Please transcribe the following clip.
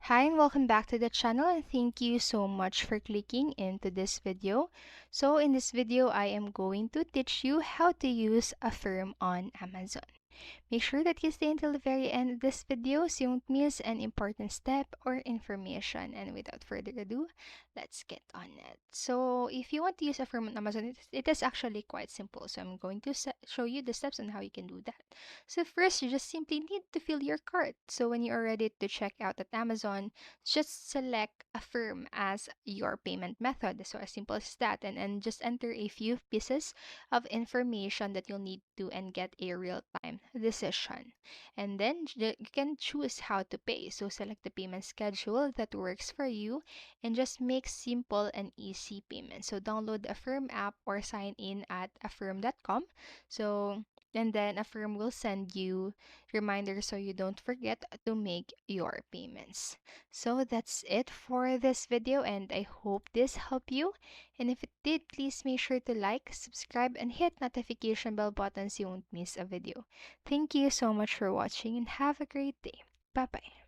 Hi and welcome back to the channel, and thank you so much for clicking into this video. So in this video, I am going to teach you how to use Affirm on Amazon. Make sure that you stay until the very end of this video so you won't miss an important step or information. And without further ado, let's get on it. So if you want to use Affirm on Amazon, it is actually quite simple. So I'm going to show you the steps on how you can do that. So first, you just simply need to fill your cart. So when you are ready to check out at Amazon, just select Affirm as your payment method. So as simple as that, and just enter a few pieces of information that you'll need to and get a real-time decision. And then you can choose how to pay. So select the payment schedule that works for you and just make simple and easy payments. So download the Affirm app or sign in at affirm.com. So and then Affirm will send you reminders so you don't forget to make your payments. So that's it for this video, and I hope this helped you. And if it did, please make sure to like, subscribe, and hit notification bell button so you won't miss a video. Thank you so much for watching and have a great day. Bye bye.